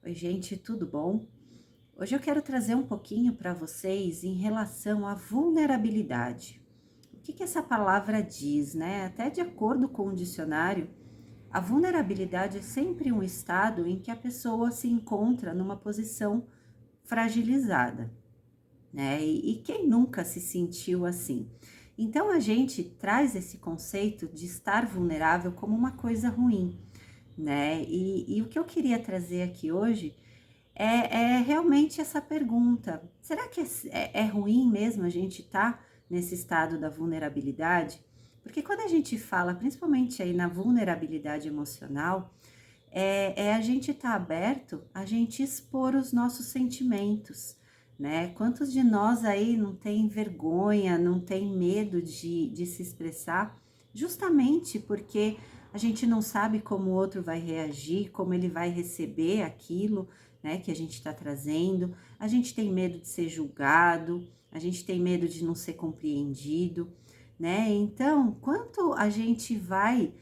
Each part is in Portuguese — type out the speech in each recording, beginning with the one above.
Oi, gente, tudo bom? Hoje eu quero trazer um pouquinho para vocês em relação à vulnerabilidade. O que essa palavra diz, né? Até de acordo com o dicionário, a vulnerabilidade é sempre um estado em que a pessoa se encontra numa posição fragilizada, né? E quem nunca se sentiu assim? Então a gente traz esse conceito de estar vulnerável como uma coisa ruim, né? E o que eu queria trazer aqui hoje é realmente essa pergunta: será que é ruim mesmo a gente estar nesse estado da vulnerabilidade? Porque quando a gente fala, principalmente aí na vulnerabilidade emocional, é a gente estar aberto, a gente expor os nossos sentimentos, né? Quantos de nós aí não tem vergonha, não tem medo de se expressar, justamente porque a gente não sabe como o outro vai reagir, como ele vai receber aquilo, né, que a gente está trazendo. A gente tem medo de ser julgado, a gente tem medo de não ser compreendido, né? Então, quanto a gente vai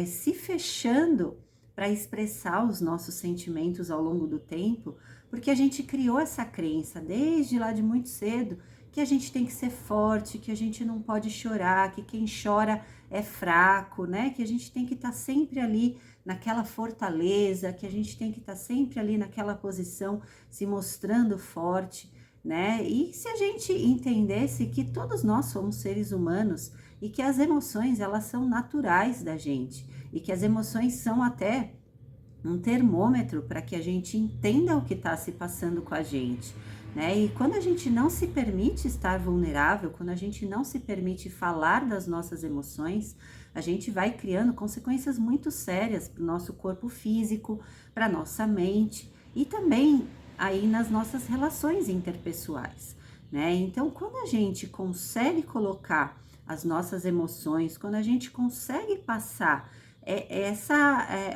se fechando para expressar os nossos sentimentos ao longo do tempo, porque a gente criou essa crença desde lá de muito cedo que a gente tem que ser forte, que a gente não pode chorar, que quem chora é fraco, né? Que a gente tem que estar sempre ali naquela fortaleza, que a gente tem que estar sempre ali naquela posição, se mostrando forte, né? E se a gente entendesse que todos nós somos seres humanos e que as emoções, elas são naturais da gente e que as emoções são até um termômetro para que a gente entenda o que está se passando com a gente, né? E quando a gente não se permite estar vulnerável, quando a gente não se permite falar das nossas emoções, a gente vai criando consequências muito sérias para o nosso corpo físico, para a nossa mente e também aí nas nossas relações interpessoais, né? Então, quando a gente consegue colocar as nossas emoções, quando a gente consegue passar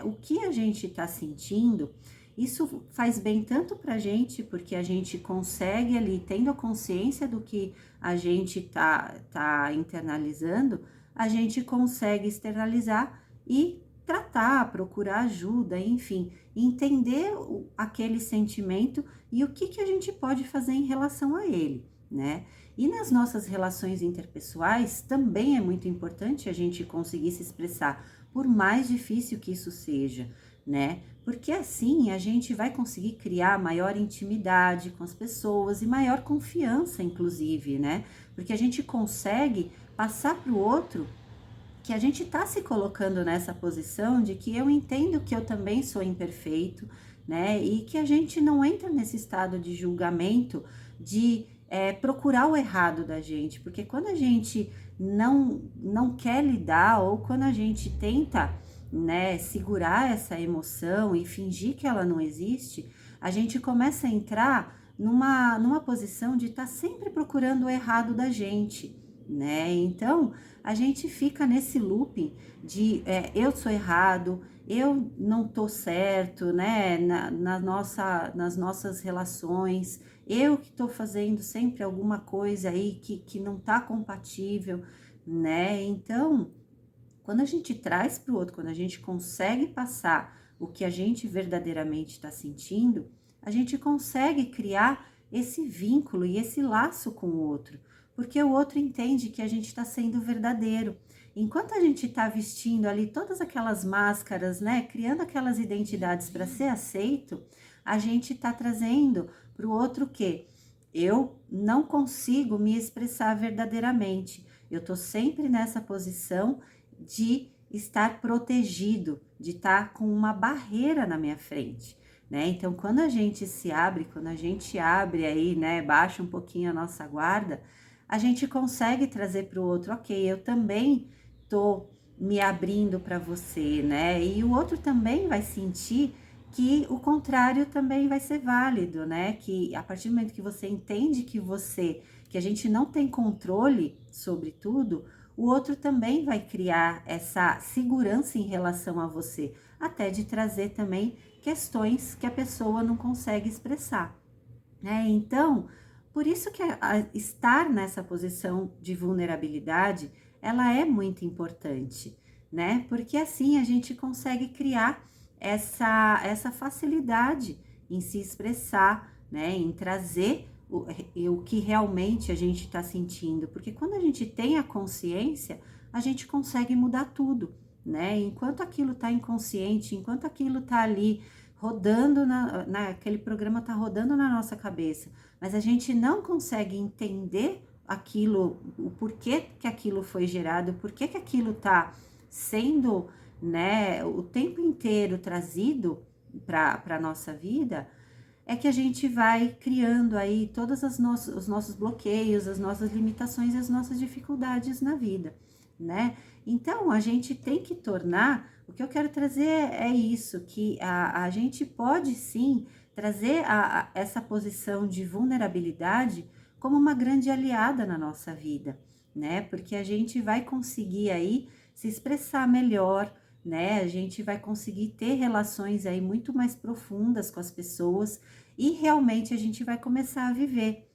o que a gente está sentindo, isso faz bem tanto para a gente, porque a gente consegue ali, tendo a consciência do que a gente tá internalizando, a gente consegue externalizar e tratar, procurar ajuda, enfim, entender aquele sentimento e o que a gente pode fazer em relação a ele, né? E nas nossas relações interpessoais também é muito importante a gente conseguir se expressar, por mais difícil que isso seja, né? Porque assim a gente vai conseguir criar maior intimidade com as pessoas e maior confiança, inclusive, né? Porque a gente consegue passar para o outro que a gente está se colocando nessa posição de que eu entendo que eu também sou imperfeito, né? E que a gente não entra nesse estado de julgamento, de procurar o errado da gente, porque quando a gente não quer lidar ou quando a gente tenta, né, segurar essa emoção e fingir que ela não existe, a gente começa a entrar numa posição de estar sempre procurando o errado da gente, né? Então a gente fica nesse looping de eu sou errado, eu não tô certo, né, nas nossas relações, eu que tô fazendo sempre alguma coisa aí que não tá compatível, né? Então, quando a gente traz para o outro, quando a gente consegue passar o que a gente verdadeiramente está sentindo, a gente consegue criar esse vínculo e esse laço com o outro, porque o outro entende que a gente está sendo verdadeiro. Enquanto a gente está vestindo ali todas aquelas máscaras, né, criando aquelas identidades para ser aceito, a gente está trazendo para o outro o quê? Eu não consigo me expressar verdadeiramente. Eu estou sempre nessa posição de estar protegido, de estar com uma barreira na minha frente, né? Então, quando a gente se abre, quando a gente abre aí, né, baixa um pouquinho a nossa guarda, a gente consegue trazer para o outro, ok, eu também tô me abrindo para você, né? E o outro também vai sentir que o contrário também vai ser válido, né? Que a partir do momento que você entende que a gente não tem controle sobre tudo, o outro também vai criar essa segurança em relação a você, até de trazer também questões que a pessoa não consegue expressar, né? Então, por isso que estar nessa posição de vulnerabilidade, ela é muito importante, né? Porque assim a gente consegue criar essa facilidade em se expressar, né? Em trazer o que realmente a gente está sentindo. Porque quando a gente tem a consciência, a gente consegue mudar tudo, né? Enquanto aquilo está inconsciente, enquanto aquilo está ali rodando, aquele programa está rodando na nossa cabeça, mas a gente não consegue entender aquilo, o porquê que aquilo foi gerado, o porquê que aquilo está sendo, né, o tempo inteiro trazido para a nossa vida, é que a gente vai criando aí todos os nossos bloqueios, as nossas limitações e as nossas dificuldades na vida, né? Então, a gente tem que tornar, o que eu quero trazer é isso, que a gente pode sim trazer essa posição de vulnerabilidade como uma grande aliada na nossa vida, né? Porque a gente vai conseguir aí se expressar melhor, né? A gente vai conseguir ter relações aí muito mais profundas com as pessoas e realmente a gente vai começar a viver.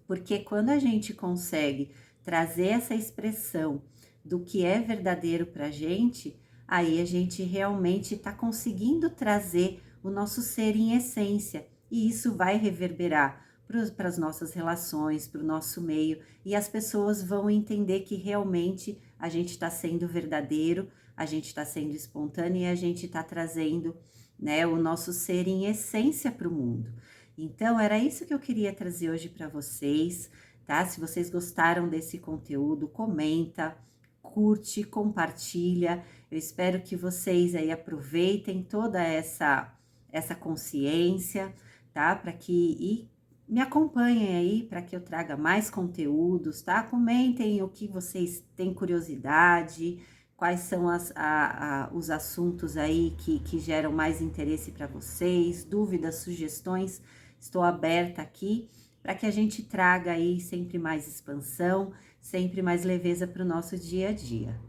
Porque quando a gente consegue trazer essa expressão do que é verdadeiro para a gente, aí a gente realmente está conseguindo trazer o nosso ser em essência. E isso vai reverberar para as nossas relações, para o nosso meio, e as pessoas vão entender que realmente a gente está sendo verdadeiro, a gente está sendo espontâneo e a gente está trazendo, né, o nosso ser em essência para o mundo. Então, era isso que eu queria trazer hoje para vocês, tá? Se vocês gostaram desse conteúdo, comenta, curte, compartilha. Eu espero que vocês aí aproveitem toda essa consciência, tá? Para que e me acompanhem aí para que eu traga mais conteúdos, tá? Comentem o que vocês têm curiosidade, quais são os assuntos aí que geram mais interesse para vocês, dúvidas, sugestões. Estou aberta aqui para que a gente traga aí sempre mais expansão, sempre mais leveza para o nosso dia a dia.